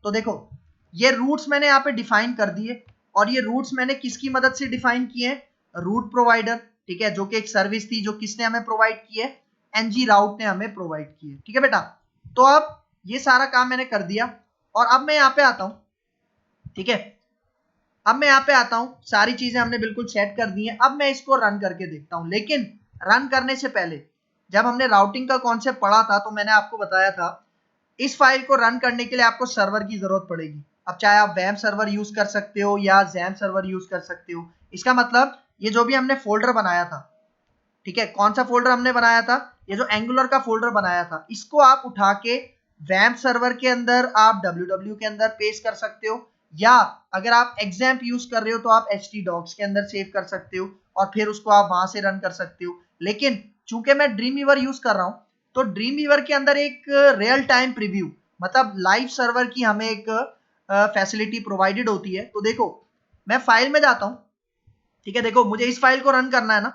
तो देखो ये रूट्स मैंने यहाँ पे डिफाइन कर दिए, और ये रूट्स मैंने किसकी मदद से डिफाइन किए? रूट प्रोवाइडर, ठीक है, जो कि एक सर्विस थी जो किसने हमें प्रोवाइड की है? एनजी राउट ने हमें प्रोवाइड की है, ठीक है बेटा। तो अब ये सारा काम मैंने कर दिया, और अब मैं यहाँ पे आता हूँ, ठीक है, अब मैं यहाँ पे आता हूँ, सारी चीजें हमने बिल्कुल सेट कर दी हैं। अब मैं इसको रन करके देखता हूँ, लेकिन रन करने से पहले जब हमने राउटिंग का कॉन्सेप्ट पढ़ा था तो मैंने आपको बताया था इस फाइल को रन करने के लिए आपको सर्वर की जरूरत पड़ेगी। अब चाहे आप वेब सर्वर यूज कर सकते हो या जैम सर्वर यूज कर सकते हो। इसका मतलब ये जो भी हमने फोल्डर बनाया था, ठीक है, कौन सा फोल्डर हमने बनाया था? ये जो एंगुलर का फोल्डर बनाया था, इसको आप उठा के वैम्प सर्वर के अंदर आप www के अंदर पेस्ट कर सकते हो, या अगर आप एग्जाम्प यूज कर रहे हो तो आप htdocs के अंदर सेव कर सकते हो और फिर उसको आप वहां से रन कर सकते हो। लेकिन चूंकि मैं ड्रीम वीवर यूज कर रहा हूं, तो ड्रीम वीवर के अंदर एक रियल टाइम प्रीव्यू, मतलब लाइव सर्वर की हमें एक फैसिलिटी प्रोवाइडेड होती है। तो देखो मैं फाइल में जाता हूं, ठीक है, देखो मुझे इस फाइल को रन करना है ना,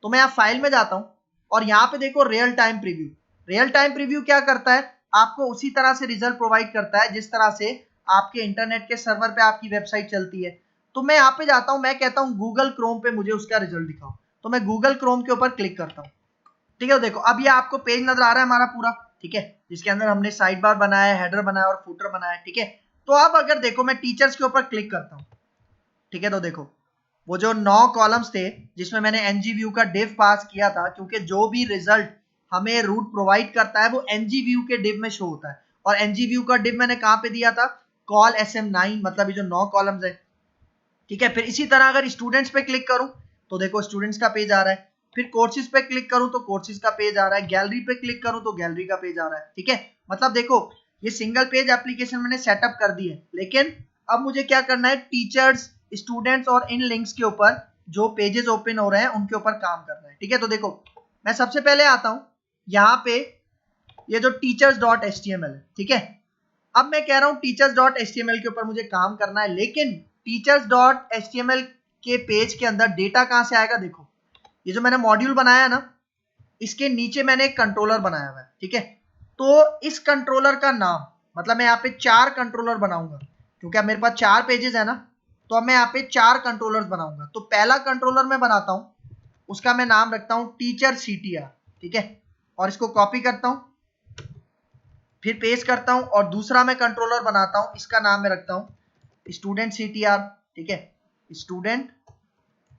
तो मैं यहाँ फाइल में जाता हूं और यहाँ पे देखो real time preview. Real time preview क्या करता है? आपको उसी तरह से रिजल्ट प्रोवाइड करता है जिस तरह से आपके इंटरनेट के सर्वर पे आपकी वेबसाइट चलती है। तो मैं यहाँ पे जाता हूँ, मैं कहता हूँ गूगल क्रोम पे मुझे उसका रिजल्ट दिखाओ, तो मैं गूगल क्रोम के ऊपर क्लिक करता हूँ, ठीक है। देखो अब ये आपको पेज नजर आ रहा है हमारा पूरा, ठीक है, जिसके अंदर हमने साइड बार बनाया है, हेडर बनाया और फुटर बनाया है, ठीक है। तो अब अगर देखो मैं टीचर्स के ऊपर क्लिक करता हूँ, ठीक है, तो देखो वो जो 9 कॉलम्स थे जिसमें मैंने ngview का div पास किया था, क्योंकि जो भी रिजल्ट हमें रूट प्रोवाइड करता है वो ngview के div में शो होता है, और ngview का div मैंने कहां पे दिया था? कॉल sm9, मतलब ये जो 9 कॉलम्स है, ठीक है। फिर इसी तरह अगर स्टूडेंट्स पे क्लिक करूं तो देखो स्टूडेंट्स का पेज आ रहा है, फिर कोर्सेज पे क्लिक करूं तो कोर्सेज का पेज आ रहा है, गैलरी पे क्लिक करूं तो गैलरी का पेज आ रहा है, ठीक है। मतलब देखो ये सिंगल पेज एप्लीकेशन मैंने सेटअप कर दी है, लेकिन अब मुझे क्या करना है? टीचर्स, स्टूडेंट्स और इन लिंक्स के ऊपर जो पेजेस ओपन हो रहे हैं उनके ऊपर काम करना है, ठीक है। तो देखो मैं सबसे पहले आता हूं यहाँ पे, ये जो teachers.html है, ठीक है। अब मैं कह रहा हूं teachers.html के ऊपर मुझे काम करना है, लेकिन teachers.html के पेज के अंदर डेटा कहां से आएगा? देखो ये जो मैंने मॉड्यूल बनाया है ना, इसके नीचे मैंने एक कंट्रोलर बनाया हुआ है, ठीक है। तो इस कंट्रोलर का नाम, मतलब मैं यहाँ पे 4 कंट्रोलर बनाऊंगा, क्योंकि अब मेरे पास 4 पेजेस है ना, तो अब मैं यहाँ पे 4 कंट्रोलर्स बनाऊंगा। तो पहला कंट्रोलर मैं बनाता हूं, उसका मैं नाम रखता हूं टीचर CTR, ठीक है, और इसको कॉपी करता हूं, फिर पेस्ट करता हूं, और दूसरा मैं कंट्रोलर बनाता हूं, इसका नाम मैं रखता हूं स्टूडेंट CTR, ठीक है, स्टूडेंट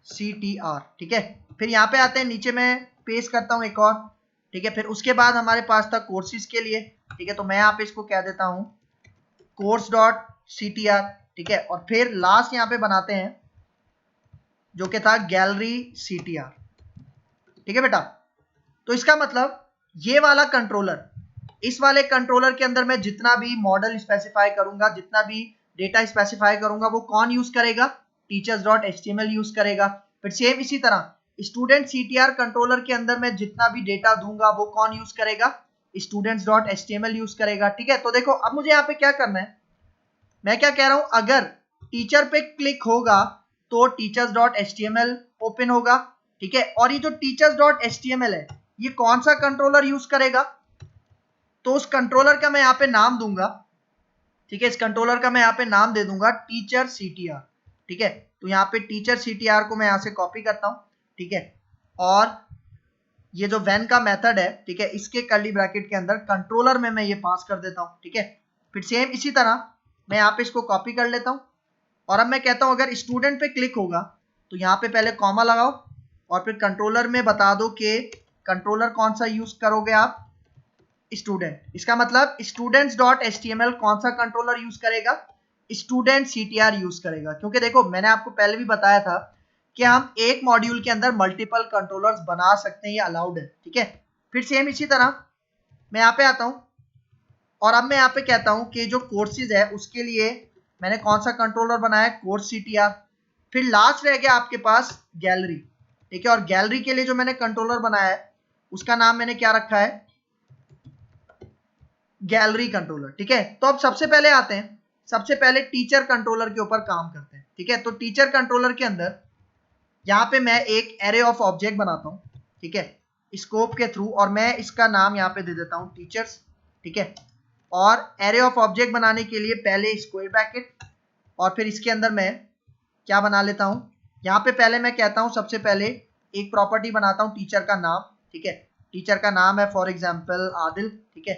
CTR, ठीक है। फिर यहाँ पे आते हैं, नीचे मैं पेस्ट करता हूँ एक और, ठीक है। फिर उसके बाद हमारे पास था कोर्सेज के लिए, ठीक है, तो मैं यहाँ पे इसको कह देता हूँ course.ctr, ठीक है। और फिर लास्ट यहाँ पे बनाते हैं जो कि था गैलरी CTR, ठीक है बेटा। तो इसका मतलब ये वाला कंट्रोलर, इस वाले कंट्रोलर के अंदर मैं जितना भी मॉडल स्पेसिफाई करूंगा, जितना भी डेटा स्पेसिफाई करूंगा, वो कौन यूज करेगा? teachers.html यूज करेगा। फिर सेम इसी तरह स्टूडेंट CTR कंट्रोलर के अंदर मैं जितना भी डेटा दूंगा वो कौन यूज करेगा? students.html यूज करेगा, ठीक है। तो देखो अब मुझे यहाँ पे क्या करना है, मैं क्या कह रहा हूं, अगर टीचर पे क्लिक होगा तो teachers.html ओपन होगा, ठीक है। और ये जो teachers.html है, ये कौन सा कंट्रोलर यूज करेगा? तो उस कंट्रोलर का मैं यहाँ पे नाम दूंगा, ठीक है, इस कंट्रोलर का मैं यहाँ पे नाम दे दूंगा टीचर CTR, ठीक है। तो यहाँ पे टीचर CTR को मैं यहाँ से कॉपी करता हूँ, ठीक है, और ये जो when का मेथड है, ठीक है, इसके कर्ली ब्रैकेट के अंदर कंट्रोलर में मैं ये पास कर देता हूँ, ठीक है। फिर सेम इसी तरह मैं यहाँ पे इसको कॉपी कर लेता हूँ, और अब मैं कहता हूँ अगर स्टूडेंट पे क्लिक होगा तो यहाँ पे पहले कॉमा लगाओ, और फिर कंट्रोलर में बता दो कि कंट्रोलर कौन सा यूज करोगे आप? स्टूडेंट। इसका मतलब students.html कौन सा कंट्रोलर यूज करेगा? स्टूडेंट CTR यूज करेगा, क्योंकि देखो मैंने आपको पहले भी बताया था कि हम एक मॉड्यूल के अंदर मल्टीपल कंट्रोलर्स बना सकते हैं, ये अलाउड है, ठीक है। फिर सेम इसी तरह मैं यहाँ पे आता हूँ, और अब मैं यहाँ पे कहता हूँ कि जो कोर्सेज है उसके लिए मैंने कौन सा कंट्रोलर बनाया है? Course CTR। फिर लास्ट रह गया आपके पास गैलरी, ठीक है, और गैलरी के लिए जो मैंने कंट्रोलर बनाया है उसका नाम मैंने क्या रखा है? गैलरी कंट्रोलर, ठीक है। तो अब सबसे पहले आते हैं, सबसे पहले टीचर कंट्रोलर के ऊपर काम करते हैं, ठीक है। तो टीचर कंट्रोलर के अंदर यहाँ पे मैं एक एरे ऑफ ऑब्जेक्ट बनाता हूँ, ठीक है, स्कोप के थ्रू, और मैं इसका नाम यहाँ पे दे देता हूँ टीचर्स, ठीक है। और एरे ऑफ ऑब्जेक्ट बनाने के लिए पहले स्क्वायर ब्रैकेट और फिर इसके अंदर मैं क्या बना लेता हूं, यहाँ पे पहले मैं कहता हूं सबसे पहले एक प्रॉपर्टी बनाता हूं टीचर का नाम, ठीक है, टीचर का नाम है फॉर एग्जांपल आदिल, ठीक है,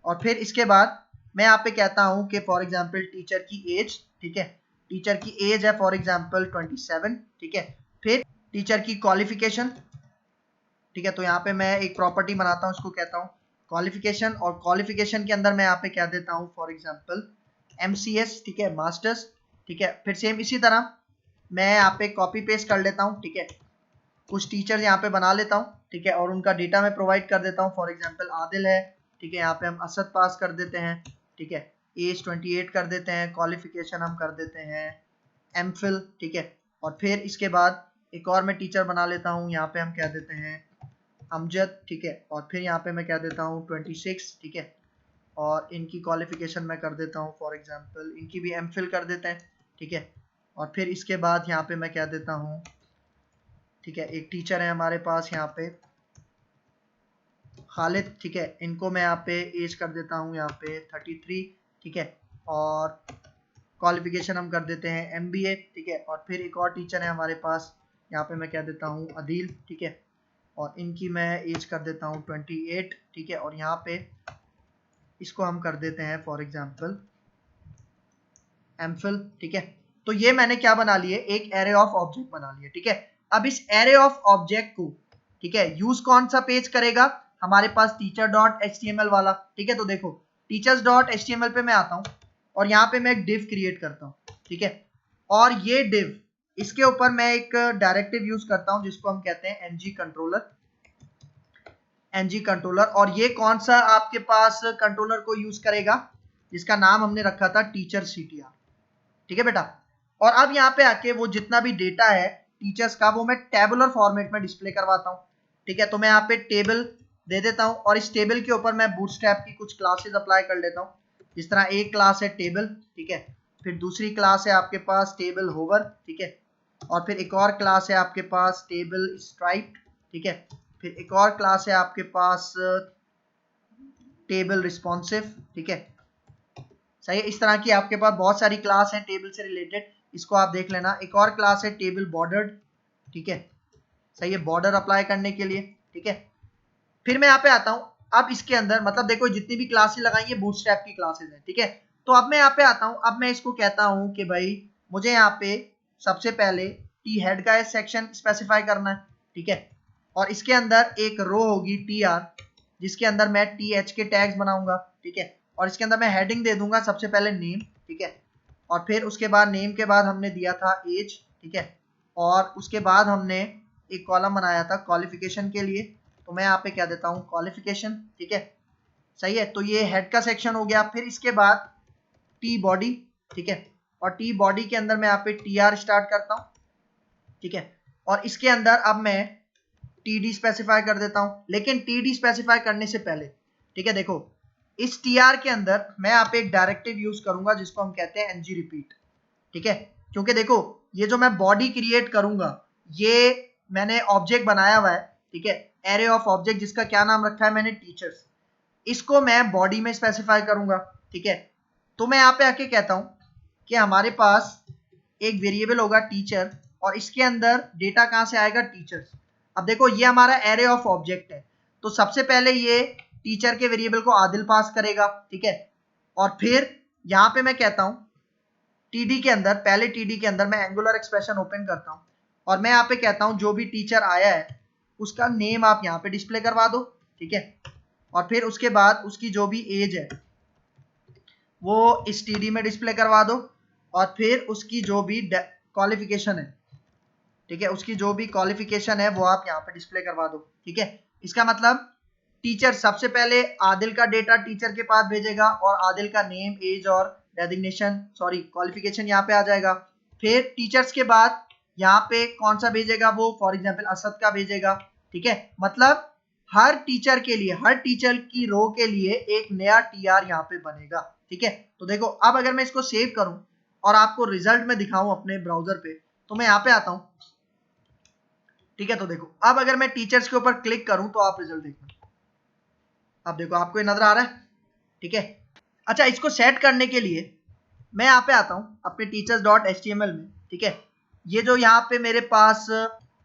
और फिर इसके बाद मैं यहाँ पे कहता हूं कि फॉर एग्जांपल टीचर की एज, ठीक है, टीचर की एज है फॉर एग्जांपल 27, ठीक है, फिर टीचर की क्वालिफिकेशन, ठीक है, तो यहाँ पे मैं एक प्रॉपर्टी बनाता हूँ, उसको कहता हूँ क्वालिफिकेशन, और क्वालिफिकेशन के अंदर मैं यहाँ पे कह देता हूँ फॉर एग्जांपल MCS, ठीक है, मास्टर्स, ठीक है, फिर सेम इसी तरह मैं यहाँ पे कॉपी पेस्ट कर लेता हूँ, ठीक है, कुछ टीचर यहाँ पे बना लेता हूँ, ठीक है, और उनका डेटा मैं प्रोवाइड कर देता हूँ, फॉर एग्जांपल आदिल है, ठीक है, यहाँ पे हम असद पास कर देते हैं, ठीक है, एज 28 कर देते हैं, क्वालिफिकेशन हम कर देते हैं MPhil, ठीक है, और फिर इसके बाद एक और मैं टीचर बना लेता हूँ, यहाँ पे हम कह देते हैं अमजद, ठीक है, और फिर यहाँ पे मैं कह देता हूँ 26, ठीक है, और इनकी क्वालिफिकेशन मैं कर देता हूँ फॉर एग्जांपल इनकी भी MPhil कर देते हैं, ठीक है, और फिर इसके बाद यहाँ पे मैं कह देता हूँ, ठीक है, एक टीचर है हमारे पास यहाँ पे खालिद, ठीक है, इनको मैं यहाँ पे एज कर देता हूँ यहाँ पे 33, ठीक है, और क्वालिफिकेशन हम कर देते हैं MBA, ठीक है, और फिर एक और टीचर है हमारे पास, यहाँ पे मैं कह देता हूँ अदील, ठीक है, और इनकी मैं एज कर देता हूँ 28, ठीक है, और यहाँ पे इसको हम कर देते हैं फॉर एग्जांपल MPhil, ठीक है, तो ये मैंने क्या बना लिए, एक एरे ऑफ ऑब्जेक्ट बना लिए, ठीक है, अब इस एरे ऑफ ऑब्जेक्ट को, ठीक है, यूज कौन सा पेज करेगा, हमारे पास टीचर डॉट HTML वाला, ठीक है, तो देखो टीचर्स डॉट HTML पे मैं आता हूँ और यहाँ पे मैं एक डिव क्रिएट करता हूँ, ठीक है, और ये डिव इसके ऊपर मैं एक डायरेक्टिव यूज करता हूँ जिसको हम कहते हैं ng कंट्रोलर, और ये कौन सा आपके पास कंट्रोलर को यूज करेगा, जिसका नाम हमने रखा था टीचर CTR, ठीक है बेटा, और अब यहाँ पे आके वो जितना भी डेटा है टीचर्स का वो मैं टेबुलर फॉर्मेट में डिस्प्ले करवाता हूँ, ठीक है, तो मैं यहाँ पे टेबल दे देता हूँ और इस टेबल के ऊपर मैं बूटस्ट्रैप की कुछ क्लासेस अप्लाई कर लेता हूँ, जिस तरह एक क्लास है टेबल, ठीक है, फिर दूसरी क्लास है आपके पास टेबल होवर, ठीक है, और फिर एक और क्लास है आपके पास टेबल स्ट्राइप, ठीक है, फिर एक और क्लास है आपके पास टेबल रिस्पॉन्सिव, ठीक है, सही है, इस तरह की आपके पास बहुत सारी क्लास है टेबल से रिलेटेड, इसको आप देख लेना, एक और क्लास है टेबल बॉर्डर्ड, ठीक है, सही है, बॉर्डर अप्लाई करने के लिए, ठीक है, फिर मैं यहाँ पे आता हूँ, अब इसके अंदर मतलब देखो जितनी भी क्लासेस लगाई है बूटस्ट्रैप की क्लासेस हैं, ठीक है, तो अब मैं यहाँ पे आता हूँ, अब मैं इसको कहता हूँ कि भाई मुझे यहाँ पे सबसे पहले टी हेड का सेक्शन स्पेसिफाई करना है, ठीक है, और इसके अंदर एक रो होगी TR जिसके अंदर मैं TH के टैग्स बनाऊंगा, ठीक है, और इसके अंदर मैं हेडिंग दे दूंगा सबसे पहले नेम, ठीक है, और फिर उसके बाद नेम के बाद हमने दिया था एज, ठीक है, और उसके बाद हमने एक कॉलम बनाया था क्वालिफिकेशन के लिए, तो मैं यहाँ पे क्या देता हूँ क्वालिफिकेशन, ठीक है, सही है, तो ये हेड का सेक्शन हो गया, फिर इसके बाद टी बॉडी, ठीक है, और टी बॉडी के अंदर मैं यहाँ पे TR स्टार्ट करता हूँ, ठीक है, और इसके अंदर अब मैं TD स्पेसिफाई कर देता हूँ, लेकिन TD स्पेसिफाई करने से पहले, ठीक है, देखो इस TR के अंदर मैं यहाँ पे एक डायरेक्टिव यूज करूंगा जिसको हम कहते हैं ng repeat, ठीक है, क्योंकि देखो ये जो मैं बॉडी क्रिएट करूंगा ये मैंने ऑब्जेक्ट बनाया हुआ है, ठीक है, एरे ऑफ ऑब्जेक्ट जिसका क्या नाम रखा है मैंने टीचर्स, इसको मैं बॉडी में स्पेसिफाई करूंगा, ठीक है, तो मैं यहाँ पे आके कहता हूं कि हमारे पास एक वेरिएबल होगा टीचर और इसके अंदर डेटा कहां से आएगा टीचर्स, अब देखो ये हमारा एरे ऑफ ऑब्जेक्ट है, तो सबसे पहले ये टीचर के वेरिएबल को आदिल पास करेगा, ठीक है, और फिर यहाँ पे मैं कहता हूं TD के अंदर, पहले TD के अंदर मैं एंगुलर एक्सप्रेशन ओपन करता हूं और मैं यहाँ पे कहता हूं जो भी टीचर आया है उसका नेम आप यहाँ पे डिस्प्ले करवा दो, ठीक है, और फिर उसके बाद उसकी जो भी एज है वो इस TD में डिस्प्ले करवा दो, और फिर उसकी जो भी क्वालिफिकेशन है, ठीक है, उसकी जो भी क्वालिफिकेशन है वो आप यहाँ पे डिस्प्ले करवा दो, ठीक है, इसका मतलब टीचर सबसे पहले आदिल का डेटा टीचर के पास भेजेगा और आदिल का नेम एज और डेजिग्नेशन सॉरी क्वालिफिकेशन यहाँ पे आ जाएगा, फिर टीचर्स के बाद यहाँ पे कौन सा भेजेगा वो फॉर एग्जांपल असद का भेजेगा, ठीक है, मतलब हर टीचर के लिए हर टीचर की रो के लिए एक नया TR यहाँ पे बनेगा, ठीक है, तो देखो अब अगर मैं इसको सेव करूं और आपको रिजल्ट में दिखाऊं अपने ब्राउजर पे, तो मैं यहाँ पे आता हूं, ठीक है, तो देखो अब अगर मैं टीचर्स के ऊपर क्लिक करूं तो आप रिजल्ट देखना, अब देखो आपको ये नजर आ रहा है, ठीक है, अच्छा, इसको सेट करने के लिए मैं यहाँ पे आता हूँ अपने teachers.html में, ठीक है। ये जो यहाँ पे मेरे पास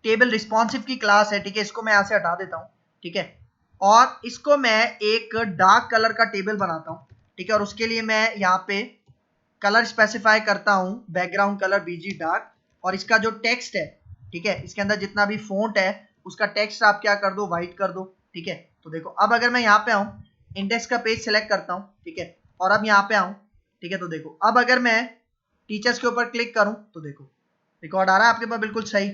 टेबल रिस्पॉन्सिव की क्लास है, ठीक है, इसको मैं यहाँ से हटा देता हूँ, ठीक है, और इसको मैं एक डार्क कलर का टेबल बनाता हूँ, ठीक है, और उसके लिए मैं यहाँ पे कलर स्पेसिफाई करता हूँ बैकग्राउंड कलर बीजी डार्क, और इसका जो टेक्स्ट है, ठीक है, इसके अंदर जितना भी फॉन्ट है उसका टेक्स्ट आप क्या कर दो, व्हाइट कर दो, ठीक है। तो देखो अब अगर मैं यहाँ पे आऊँ, इंडेक्स का पेज सिलेक्ट करता हूँ, ठीक है, और अब यहाँ पे आऊँ, ठीक है, तो देखो अब अगर मैं टीचर्स के ऊपर क्लिक करूँ तो देखो रिकॉर्ड आ रहा है आपके पास बिल्कुल सही,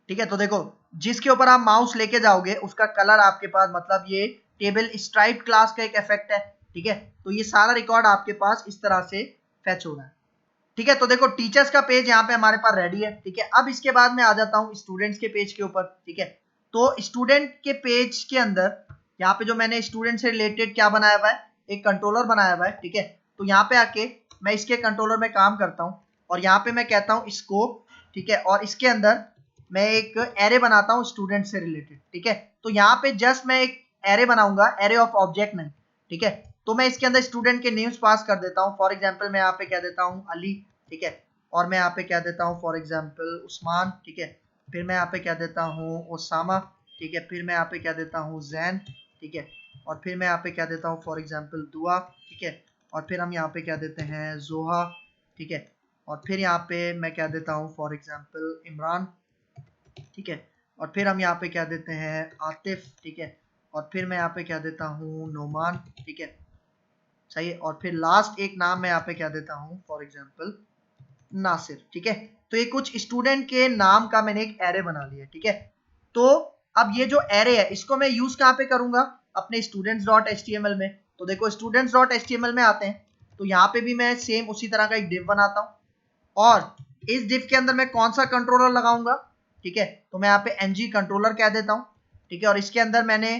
ठीक है। तो देखो जिसके ऊपर आप माउस लेके जाओगे उसका कलर आपके पास, मतलब ये टेबल स्ट्राइप क्लास का एक इफेक्ट है, ठीक है। तो ये सारा रिकॉर्ड आपके पास इस तरह से फेच हो रहा है, ठीक है। तो देखो टीचर्स का पेज यहाँ पे हमारे पास रेडी है, ठीक है। अब इसके बाद मैं आ जाता हूँ स्टूडेंट्स के पेज के ऊपर, ठीक है। तो स्टूडेंट के पेज के अंदर यहाँ पे जो मैंने स्टूडेंट से रिलेटेड क्या बनाया हुआ है, एक कंट्रोलर बनाया हुआ है, ठीक है। तो यहाँ पे आके मैं इसके कंट्रोलर में काम करता हूँ और यहाँ पे मैं कहता हूँ स्कोप, ठीक है, और इसके अंदर मैं एक एरे बनाता हूँ स्टूडेंट से रिलेटेड, ठीक है। तो यहाँ पे जस्ट मैं एक एरे बनाऊंगा, एरे ऑफ ऑब्जेक्ट नहीं, ठीक है। तो मैं इसके अंदर स्टूडेंट के नेम्स पास कर देता हूँ। फॉर एग्जांपल मैं यहाँ पे कह देता हूँ अली, ठीक है, और मैं यहाँ पे कह देता हूँ फॉर एग्जांपल उस्मान, ठीक है, फिर मैं यहाँ पे कह देता हूँ ओसामा, ठीक है, फिर मैं यहाँ पे कह देता हूँ जैन, ठीक है, और फिर मैं यहाँ पे कह देता हूँ फॉर एग्जांपल दुआ, ठीक है, और फिर हम यहाँ पे कह देते हैं जोहा, ठीक है, और फिर यहाँ पे मैं कह देता हूँ फॉर एग्जांपल इमरान, ठीक है, और फिर हम यहाँ पे कह देते हैं आतिफ, ठीक है, और फिर मैं यहाँ पे कह देता हूँ नोमान, ठीक है, सही है, और फिर लास्ट एक नाम मैं यहाँ पे कह देता हूँ फॉर एग्जांपल नासिर, ठीक है। तो ये कुछ स्टूडेंट के नाम का मैंने एक एरे बना लिया, ठीक है। तो अब ये जो एरे है इसको मैं यूज कहाँ पे करूंगा, अपने students.html में। तो देखो students.html में आते हैं, तो यहाँ पे भी मैं सेम उसी तरह का एक div बनाता हूँ और इस div के अंदर मैं कौन सा कंट्रोलर लगाऊंगा, ठीक है। तो मैं यहाँ पे ng कंट्रोलर कह देता हूँ, ठीक है, और इसके अंदर मैंने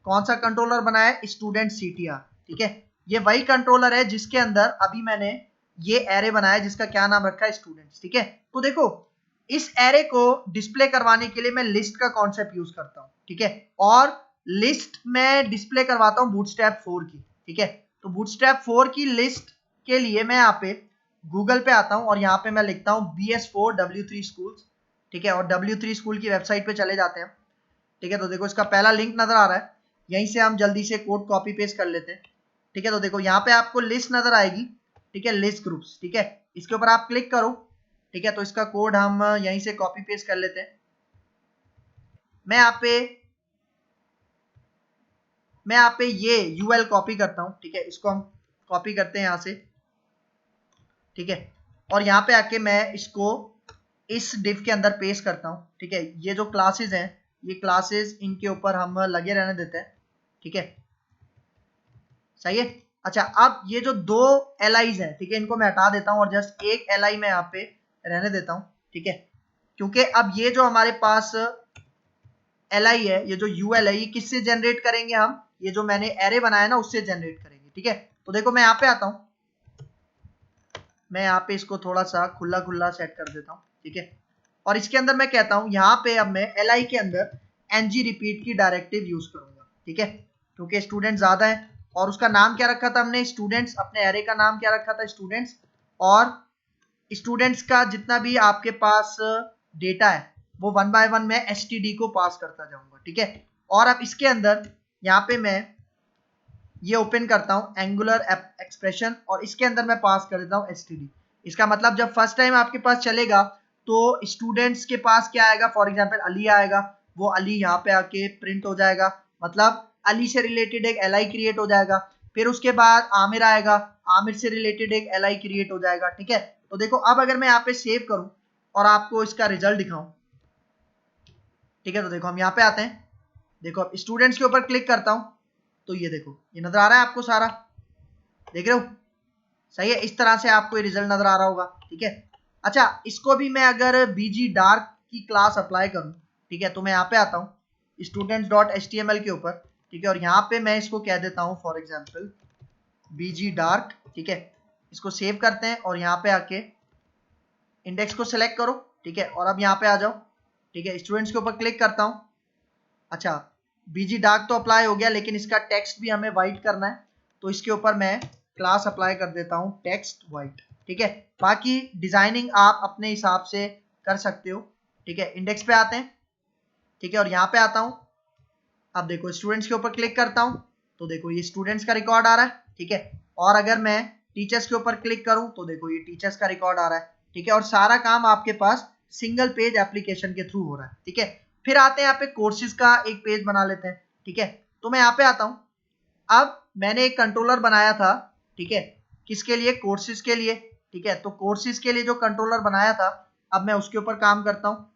कौन सा कंट्रोलर बनाया है, स्टूडेंट ctr, ठीक है। ये वही कंट्रोलर है जिसके अंदर अभी मैंने ये एरे बनाया जिसका क्या नाम रखा है स्टूडेंट्स, ठीक है। तो देखो इस एरे को डिस्प्ले करवाने के लिए मैं लिस्ट का कॉन्सेप्ट यूज करता हूँ, ठीक है, और लिस्ट में डिस्प्ले करवाता हूँ बूटस्ट्रैप 4 की, ठीक है। तो बूटस्ट्रैप 4 की लिस्ट के लिए मैं यहाँ पे गूगल पे आता हूँ और यहाँ पे मैं लिखता हूँ BS4 W3 स्कूल्स, ठीक है, और W3 स्कूल की वेबसाइट पे चले जाते हैं, ठीक है। तो देखो इसका पहला लिंक नजर आ रहा है, यहीं से हम जल्दी से कोड कॉपी पेस्ट कर लेते हैं, ठीक है। तो देखो यहाँ पे आपको लिस्ट नजर आएगी, ठीक है, लिस्ट ग्रुप्स, ठीक है, इसके ऊपर आप क्लिक करो, ठीक है। तो इसका कोड हम यहीं से कॉपी पेस्ट कर लेते हैं। मैं यहाँ पे ये यूएल कॉपी करता हूँ, ठीक है, इसको हम कॉपी करते हैं यहाँ से, ठीक है, और यहाँ पे आके मैं इसको इस डिव के अंदर पेस्ट करता हूँ, ठीक है। ये जो क्लासेस हैं, ये क्लासेस इनके ऊपर हम लगे रहने देते हैं, ठीक है, सही है। अच्छा, अब ये जो दो एलआईज हैं, ठीक है, इनको मैं हटा देता हूँ और जस्ट एक एलआई मैं यहाँ पे रहने देता हूँ, ठीक है, क्योंकि अब ये जो हमारे पास एलआई है, ये जो यूएल है, ये किससे जनरेट करेंगे हम, ये जो मैंने एरे बनाया ना उससे जनरेट करेंगे, ठीक है। तो देखो मैं यहाँ पे आता हूँ, मैं यहाँ पे इसको थोड़ा सा खुला खुला सेट कर देता हूँ, ठीक है, और इसके अंदर मैं कहता हूँ यहाँ पे अब मैं एलआई के अंदर ng रिपीट की डायरेक्टिव यूज करूंगा, ठीक है, क्योंकि स्टूडेंट ज्यादा है और उसका नाम क्या रखा था हमने स्टूडेंट्स, अपने एरे का नाम क्या रखा था स्टूडेंट्स, और स्टूडेंट्स का जितना भी आपके पास डेटा है वो 1 बाय 1 मैं std को पास करता जाऊंगा, ठीक है। और अब इसके अंदर यहाँ पे मैं ये ओपन करता हूँ एंगुलर एक्सप्रेशन और इसके अंदर मैं पास कर देता हूँ std। इसका मतलब जब फर्स्ट टाइम आपके पास चलेगा तो स्टूडेंट्स के पास क्या आएगा, फॉर एग्जांपल अली आएगा, वो अली यहाँ पे आके प्रिंट हो जाएगा, मतलब अली से रिलेटेड एक एलआई क्रिएट हो जाएगा। फिर उसके बाद आमिर आएगा, आमिर से रिलेटेड एक एलआई क्रिएट हो जाएगा, ठीक है। तो देखो अब अगर मैं यहाँ पे सेव करूं और आपको इसका रिजल्ट दिखाऊं, ठीक है, तो देखो हम यहाँ पे आते हैं, देखो अब स्टूडेंट्स के ऊपर क्लिक करता हूं तो ये देखो ये नजर आ रहा है आपको सारा, देख रहे हो, सही है। इस तरह से आपको ये रिजल्ट नजर आ रहा होगा, ठीक है। अच्छा, इसको भी मैं अगर बीजी डार्क की क्लास अप्लाई करूं, ठीक है, तो मैं यहाँ पे आता हूँ students.html के ऊपर, ठीक है, और यहाँ पे मैं इसको कह देता हूँ फॉर एग्जाम्पल बीजी डार्क, ठीक है। इसको सेव करते हैं और यहाँ पे आके इंडेक्स को सिलेक्ट करो, ठीक है, और अब यहाँ पे आ जाओ, ठीक है, स्टूडेंट्स के ऊपर क्लिक करता हूँ। अच्छा, बीजी डार्क तो अप्लाई हो गया लेकिन इसका टेक्स्ट भी हमें वाइट करना है, तो इसके ऊपर मैं क्लास अप्लाई कर देता हूँ टेक्स्ट वाइट, ठीक है। बाकी डिजाइनिंग आप अपने हिसाब से कर सकते हो, ठीक है। इंडेक्स पे आते हैं, ठीक है, और यहाँ पे आता हूँ। अब देखो स्टूडेंट्स के ऊपर क्लिक करता हूँ तो देखो ये स्टूडेंट्स का रिकॉर्ड आ रहा है, ठीक है। और अगर मैं टीचर्स के ऊपर क्लिक करूँ तो देखो ये टीचर्स का रिकॉर्ड आ रहा है, ठीक है। और सारा काम आपके पास सिंगल पेज एप्लीकेशन के थ्रू हो रहा है, ठीक है। फिर आते हैं यहाँ पे कोर्सेज का एक पेज बना लेते हैं, ठीक है। तो मैं यहाँ पे आता हूँ। अब मैंने एक कंट्रोलर बनाया था, ठीक है, किसके लिए? कोर्सेज के लिए, ठीक है। तो कोर्सेज के लिए जो कंट्रोलर बनाया था, अब मैं उसके ऊपर काम करता हूँ,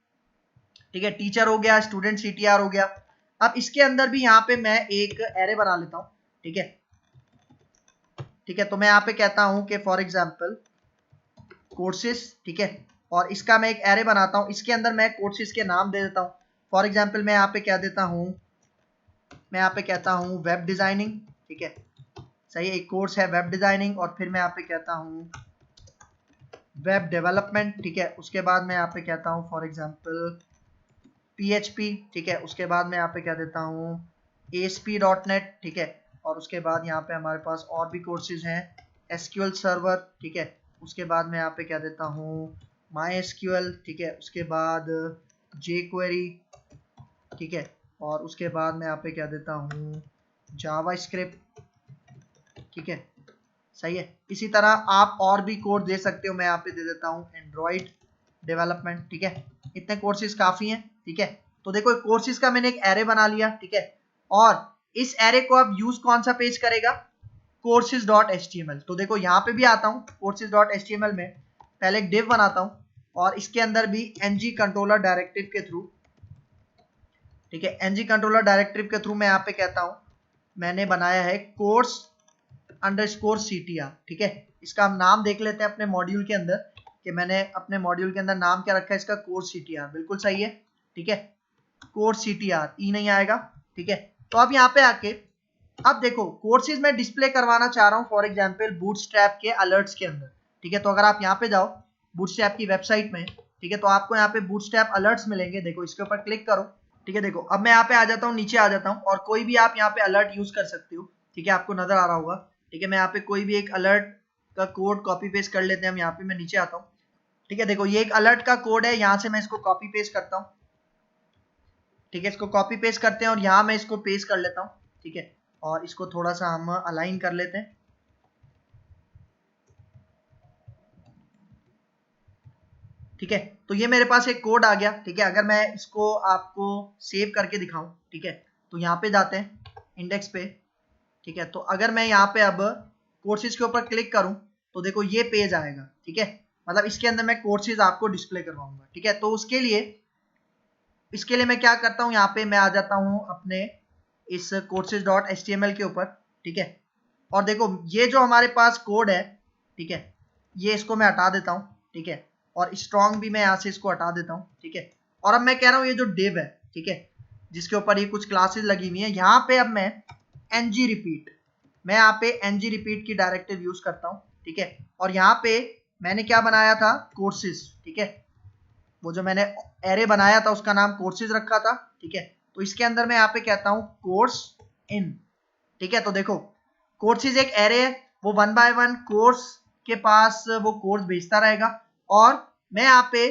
ठीक है। टीचर हो गया, स्टूडेंट CTR हो गया। अब इसके अंदर भी यहाँ पे मैं एक एरे बना लेता हूँ, ठीक है, ठीक है। तो मैं यहाँ पे कहता हूँ कि फॉर एग्जाम्पल कोर्सेज, ठीक है, और इसका मैं एक एरे बनाता हूँ। इसके अंदर मैं कोर्सेज के नाम दे देता हूँ। फॉर एग्जाम्पल मैं यहाँ पे क्या देता हूँ, मैं यहाँ पे कहता हूँ वेब डिजाइनिंग, ठीक है, सही है, एक कोर्स है वेब डिजाइनिंग। और फिर मैं यहाँ पे कहता हूँ वेब डेवलपमेंट, ठीक है। उसके बाद मैं यहाँ पे कहता हूँ फॉर एग्जाम्पल PHP, ठीक है। उसके बाद मैं यहाँ पे क्या देता हूँ ASP.NET, ठीक है। और उसके बाद यहाँ पे हमारे पास और भी कोर्सेज हैं, SQL सर्वर, ठीक है। उसके बाद मैं यहाँ पे क्या देता हूँ MySQL, ठीक है। उसके बाद jQuery, ठीक है। और उसके बाद मैं यहाँ पे क्या देता हूँ JavaScript, ठीक है, सही है। इसी तरह आप और भी कोड दे सकते हो, मैं यहाँ पे दे देता हूँ एंड्रॉइड डेवलपमेंट, ठीक है। इतने कोर्सेज काफी हैं, ठीक है। तो देखो कोर्सेज का मैंने एक एरे बना लिया, ठीक है। और इस एरे को अब यूज कौन सा पेज करेगा? courses.html। तो देखो यहाँ पे भी आता हूँ courses.html में, पहले एक div बनाता हूँ और इसके अंदर भी ng कंट्रोलर डायरेक्टिव के थ्रू, ठीक है, ng कंट्रोलर डायरेक्टिव के थ्रू मैं यहाँ पे कहता हूँ मैंने बनाया है कोर्स अंडरस्कोर CTR, ठीक है। इसका हम नाम देख लेते हैं अपने मॉड्यूल के अंदर कि मैंने अपने मॉड्यूल के अंदर नाम क्या रखा है इसका, कोर्स CTR, बिल्कुल सही है, ठीक है। कोर्स CTR ई नहीं आएगा, ठीक है। तो अब यहाँ पे आके अब देखो कोर्सेज में डिस्प्ले करवाना चाह रहा हूँ फॉर एग्जांपल बूटस्ट्रैप के अलर्ट्स के अंदर, ठीक है। तो अगर आप यहाँ पे जाओ बूटस्ट्रैप की वेबसाइट में, ठीक है, तो आपको यहाँ पे बूटस्ट्रैप अलर्ट्स मिलेंगे। देखो इसके ऊपर क्लिक करो, ठीक है। देखो अब मैं यहाँ पे आ जाता हूँ, नीचे आ जाता हूँ और कोई भी आप यहाँ पे अलर्ट यूज कर सकते हो, ठीक है, आपको नजर आ रहा होगा, ठीक है। मैं यहाँ पे कोई भी एक अलर्ट का कोड कॉपी पेस्ट कर लेते हैं हम। यहाँ पे मैं नीचे आता हूँ, ठीक है। देखो ये एक अलर्ट का कोड है, यहाँ से मैं इसको कॉपी पेस्ट करता हूँ, ठीक है। इसको कॉपी पेस्ट करते हैं और यहाँ मैं इसको पेस्ट कर लेता हूँ, ठीक है। और इसको थोड़ा सा हम अलाइन कर लेते हैं, ठीक है। तो ये मेरे पास एक कोड आ गया, ठीक है। अगर मैं इसको आपको सेव करके दिखाऊं, ठीक है, तो यहाँ पे जाते हैं इंडेक्स पे, ठीक है। तो अगर मैं यहाँ पे अब कोर्सेज के ऊपर क्लिक करूं तो देखो ये पेज आएगा, ठीक है। मतलब इसके अंदर मैं कोर्सेज आपको डिस्प्ले करवाऊंगा, ठीक है। तो इसके लिए मैं क्या करता हूँ, यहाँ पे मैं आ जाता हूँ अपने इस courses.html के ऊपर, ठीक है। और देखो ये जो हमारे पास कोड है, ठीक है, ये इसको मैं हटा देता हूँ, ठीक है। और स्ट्रॉन्ग भी मैं यहाँ से इसको हटा देता हूँ, ठीक है। और अब मैं कह रहा हूँ ये जो div है, ठीक है, जिसके ऊपर ये कुछ क्लासेस लगी हुई है, यहाँ पे अब मैं ng repeat, मैं यहाँ पे ng repeat की डायरेक्टिव यूज करता हूँ, ठीक है। और यहाँ पे मैंने क्या बनाया था, कोर्सेज, ठीक है। वो जो मैंने एरे बनाया था उसका नाम कोर्सेज रखा था, ठीक है। तो इसके अंदर मैं यहाँ पे कहता हूँ कोर्स इन, ठीक है। तो देखो कोर्सेज एक एरे है, वो 1 बाय 1 कोर्स के पास वो कोर्स भेजता रहेगा। और मैं यहाँ पे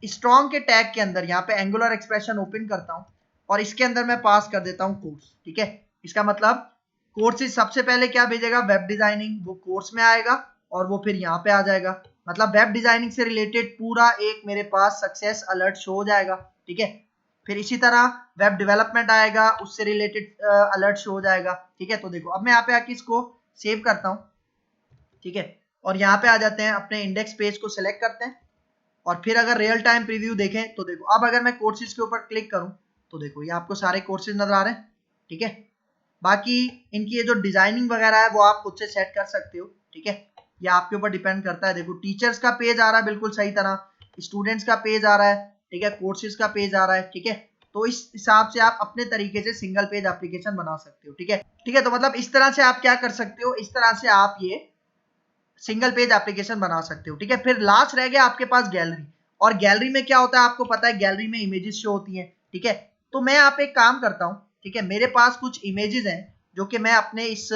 स्ट्रॉन्ग के टैग के अंदर यहाँ पे एंगुलर एक्सप्रेशन ओपन करता हूँ और इसके अंदर मैं पास कर देता हूँ कोर्स, ठीक है। इसका मतलब कोर्सेज सबसे पहले क्या भेजेगा, वेब डिजाइनिंग, वो कोर्स में आएगा और वो फिर यहाँ पे आ जाएगा। मतलब वेब डिजाइनिंग से रिलेटेड पूरा एक मेरे पास सक्सेस अलर्ट शो हो जाएगा, ठीक है। फिर इसी तरह वेब डेवलपमेंट आएगा, उससे रिलेटेड अलर्ट शो हो जाएगा, ठीक है। तो देखो अब मैं यहाँ पे आके इसको सेव करता हूँ, ठीक है। और यहाँ पे आ जाते हैं, अपने इंडेक्स पेज को सिलेक्ट करते हैं और फिर अगर रियल टाइम प्रीव्यू देखें तो देखो अब अगर मैं कोर्सेज के ऊपर क्लिक करूं तो देखो ये आपको सारे कोर्सेज नजर आ रहे हैं, ठीक है। बाकी इनकी ये जो डिजाइनिंग वगैरह है वो आप खुद से सेट कर सकते हो, ठीक है। ये आपके ऊपर डिपेंड करता है। देखो टीचर्स का पेज आ रहा है बिल्कुल सही तरह, स्टूडेंट्स का पेज आ रहा है, ठीक है, कोर्सेज का पेज आ रहा है, ठीक है। तो इस हिसाब से आप अपने तरीके से सिंगल पेज एप्लीकेशन बना सकते हो, ठीक है, ठीक है। तो मतलब इस तरह से आप क्या कर सकते हो, इस तरह से आप ये सिंगल पेज एप्लीकेशन बना सकते हो, ठीक है। फिर लास्ट रह गया आपके पास गैलरी, और गैलरी में क्या होता है आपको पता है, गैलरी में इमेजेस शो होती हैं, ठीक है। तो मैं यहाँ पे एक काम करता हूँ, ठीक है, मेरे पास कुछ इमेजेस हैं जो कि मैं अपने इस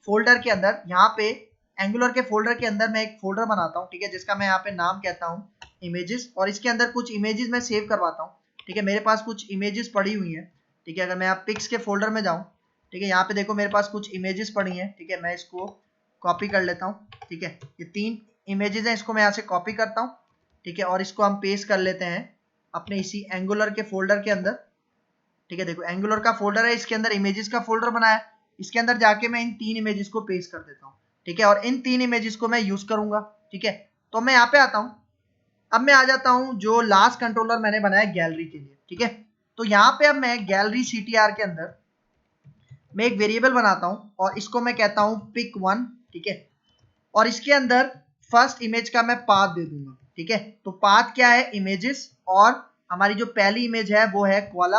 फोल्डर के अंदर, यहाँ पे एंगुलर के फोल्डर के अंदर मैं एक फोल्डर बनाता हूँ, ठीक है, जिसका मैं यहाँ पे नाम कहता हूँ इमेजेस, और इसके अंदर कुछ इमेजेस मैं सेव करवाता हूँ, ठीक है। मेरे पास कुछ इमेजेस पड़ी हुई हैं, ठीक है। अगर मैं यहाँ पिक्स के फोल्डर में जाऊँ, ठीक है, यहाँ पे देखो मेरे पास कुछ इमेजेस पड़ी हैं, ठीक है। मैं इसको कॉपी कर लेता हूँ, ठीक है। ये 3 इमेजेस हैं, इसको मैं यहाँ से कॉपी करता हूँ, ठीक है, और इसको हम पेस्ट कर लेते हैं अपने इसी एंगुलर के फोल्डर के अंदर, ठीक है। देखो एंगुलर का फोल्डर है, इसके अंदर इमेजेस का फोल्डर बनाया, इसके अंदर जाके मैं इन 3 इमेजेस को पेस्ट कर देता हूँ, ठीक है, और इन 3 इमेजेस को मैं यूज करूंगा, ठीक है। तो मैं यहाँ पे आता हूँ, अब मैं आ जाता हूँ जो लास्ट कंट्रोलर मैंने बनाया गैलरी के लिए, ठीक है। तो यहाँ पे अब मैं गैलरी CTR के अंदर मैं एक वेरिएबल बनाता हूँ और इसको मैं कहता हूँ pick1, ठीक है, और इसके अंदर फर्स्ट इमेज का मैं पाथ दे दूंगा, ठीक है। तो पाथ क्या है, इमेजेस, और हमारी जो पहली इमेज है वो है कोआला।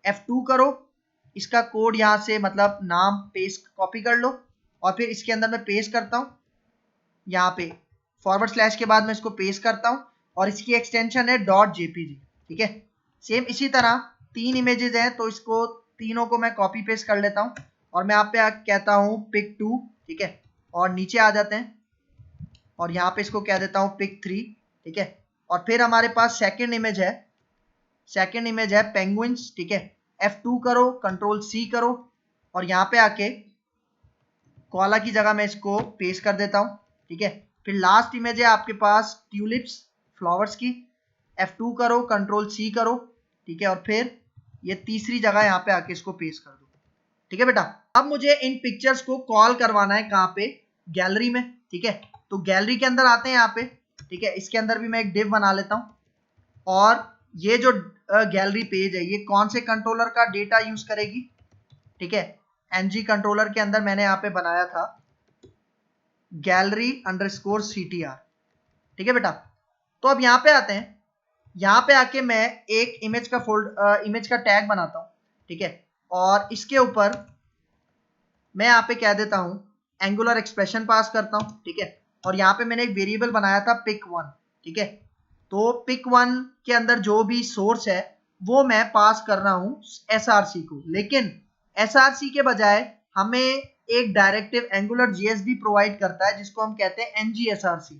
F2 करो, इसका कोड यहाँ से मतलब नाम पेस्ट कॉपी कर लो, और फिर इसके अंदर मैं पेस्ट करता हूँ, यहाँ पे फॉरवर्ड स्लैश के बाद मैं इसको पेस्ट करता हूँ, और इसकी एक्सटेंशन है .jpg, ठीक है। सेम इसी तरह 3 इमेजेस हैं, तो इसको तीनों को मैं कॉपी पेस्ट कर लेता हूँ, और मैं यहाँ पे कहता हूँ pick2, ठीक है, और नीचे आ जाते हैं, और यहाँ पे इसको कह देता हूँ pick3, ठीक है। और फिर हमारे पास सेकंड इमेज है पेंगुइन्स, ठीक है। F2 करो, कंट्रोल C करो, और यहाँ पे आके कोआला की जगह मैं इसको पेस्ट कर देता हूँ, ठीक है। फिर लास्ट इमेज है आपके पास ट्यूलिप्स, फ्लावर्स की। F2 करो, कंट्रोल C करो, ठीक है, और फिर ये तीसरी जगह यहाँ पे आके इसको पेस्ट कर दो, ठीक है बेटा। अब मुझे इन पिक्चर्स को कॉल करवाना है कहाँ पे, गैलरी में, ठीक है। तो गैलरी के अंदर आते हैं यहाँ पे, ठीक है। इसके अंदर भी मैं एक डिव बना लेता हूँ, और ये जो गैलरी पेज है ये कौन से कंट्रोलर का डेटा यूज करेगी, ठीक है। NG कंट्रोलर के अंदर मैंने यहाँ पे बनाया था gallery_CTR, ठीक है बेटा। तो अब यहाँ पे आते हैं, यहाँ पे आके मैं एक इमेज का टैग बनाता हूँ, ठीक है, और इसके ऊपर मैं यहाँ पे कह देता हूँ एंगुलर एक्सप्रेशन पास करता हूँ, ठीक है। और यहाँ पे मैंने एक वेरिएबल बनाया था pick1, ठीक है। तो pick1 के अंदर जो भी सोर्स है वो मैं पास कर रहा हूँ SRC को, लेकिन SRC के बजाय हमें एक डायरेक्टिव एंगुलर JSB प्रोवाइड करता है जिसको हम कहते हैं NGSRC,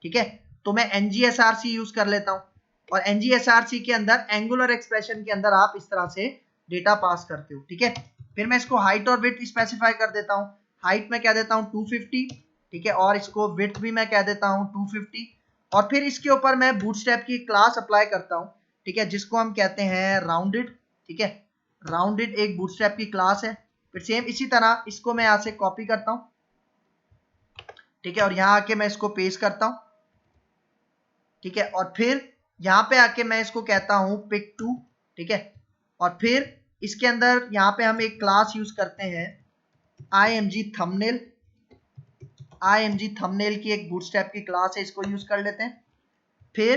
ठीक है। तो मैं NGSRC यूज कर लेता हूँ, और NGSRC के अंदर एंगुलर एक्सप्रेशन के अंदर आप इस तरह से डेटा पास करते हो, ठीक है। फिर मैं इसको हाइट और विड्थ स्पेसिफाई कर देता हूँ। हाइट में कह देता हूँ 250, ठीक है, और इसको विड्थ भी मैं कह देता हूँ 250, और फिर इसके ऊपर मैं बूटस्ट्रैप की क्लास अप्लाई करता हूँ, ठीक है, जिसको हम कहते हैं राउंडेड, ठीक है। राउंडेड एक बूटस्ट्रैप की क्लास है। फिर सेम इसी तरह इसको मैं यहाँ से कॉपी करता हूँ, ठीक है, और यहाँ आके मैं इसको पेस्ट करता हूँ, ठीक है, और फिर यहाँ पे आके मैं इसको कहता हूँ pick2, ठीक है, और फिर इसके अंदर यहाँ पे हम एक क्लास यूज करते हैं img thumbnail की एक बूटस्ट्रैप की क्लास है, इसको यूज कर लेते हैं। फिर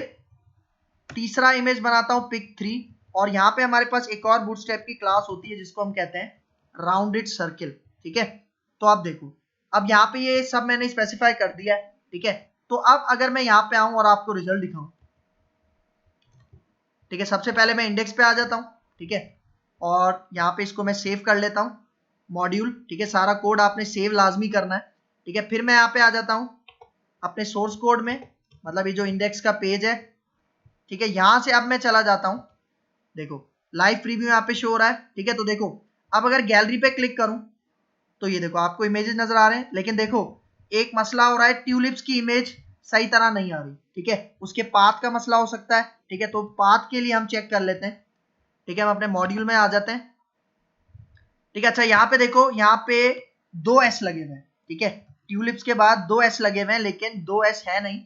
तीसरा इमेज बनाता हूँ pick3, और यहाँ पे हमारे पास एक और बूटस्ट्रैप की क्लास होती है जिसको हम कहते हैं राउंडेड सर्किल, ठीक है। तो आप देखो, अब यहाँ पे ये सब मैंने स्पेसिफाई कर दिया है, ठीक है। तो अब अगर मैं यहाँ पे आऊं और आपको रिजल्ट दिखाऊं, ठीक है, सबसे पहले मैं इंडेक्स पे आ जाता हूँ, ठीक है, और यहाँ पे इसको मैं सेव कर लेता हूँ मॉड्यूल, ठीक है। सारा कोड आपने सेव लाजमी करना है, ठीक है। फिर मैं यहाँ पे आ जाता हूँ अपने सोर्स कोड में, मतलब ये जो इंडेक्स का पेज है, ठीक है। यहाँ से अब मैं चला जाता हूँ, देखो लाइव प्रीव्यू यहाँ पे शो हो रहा है, ठीक है। तो देखो अब अगर गैलरी पे क्लिक करूं तो ये देखो आपको इमेजेस नजर आ रहे हैं, लेकिन देखो एक मसला हो रहा है, ट्यूलिप्स की इमेज सही तरह नहीं आ रही, ठीक है। उसके पाथ का मसला हो सकता है, ठीक है। तो पाथ के लिए हम चेक कर लेते हैं, ठीक है। हम अपने मॉड्यूल में आ जाते हैं, ठीक है। अच्छा यहाँ पे देखो, यहाँ पे 2 S लगे हुए हैं, ठीक है। ट्यूलिप्स के बाद 2 S लगे हुए हैं, लेकिन 2 S है नहीं,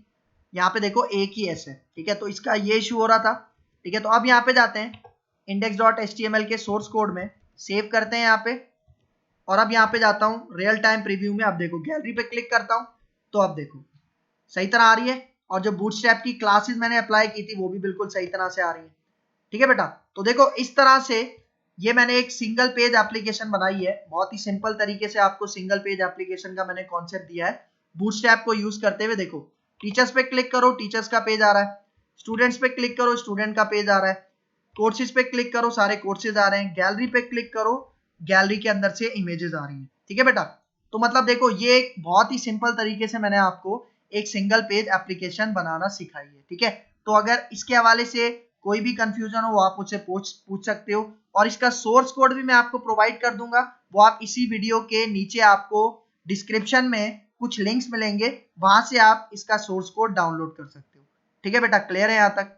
यहाँ पे देखो एक ही S है, ठीक है। तो इसका ये इशू हो रहा था, ठीक है। तो अब यहाँ पे जाते हैं index.html के सोर्स कोड में, सेव करते हैं यहाँ पे, और अब यहाँ पे जाता हूँ रियल टाइम प्रीव्यू में। अब देखो गैलरी पे क्लिक करता हूँ तो अब देखो सही तरह आ रही है, और जो बूटस्ट्रैप की क्लासेस मैंने अप्लाई की थी वो भी बिल्कुल सही तरह से आ रही है, ठीक है बेटा। तो देखो इस तरह से ये मैंने एक सिंगल पेज एप्लीकेशन बनाई है, बहुत ही सिंपल तरीके से आपको सिंगल पेज एप्लीकेशन का मैंने कॉन्सेप्ट दिया है बूटस्ट्रैप को यूज करते हुए। देखो टीचर्स पे क्लिक करो, टीचर्स का पेज आ रहा है, स्टूडेंट्स पे क्लिक करो, स्टूडेंट का पेज आ रहा है, कोर्सेज पे क्लिक करो, सारे कोर्सेज आ रहे हैं, गैलरी पे क्लिक करो, गैलरी के अंदर से इमेजेस आ रही हैं, ठीक है बेटा। तो मतलब देखो ये एक बहुत ही सिंपल तरीके से मैंने आपको एक सिंगल पेज एप्लीकेशन बनाना सिखाई है, ठीक है। तो अगर इसके हवाले से कोई भी कंफ्यूजन हो वो आप मुझसे पूछ सकते हो, और इसका सोर्स कोड भी मैं आपको प्रोवाइड कर दूंगा, वो आप इसी वीडियो के नीचे आपको डिस्क्रिप्शन में कुछ लिंक्स मिलेंगे, वहां से आप इसका सोर्स कोड डाउनलोड कर सकते हो। ठीक है बेटा, क्लियर है यहाँ तक?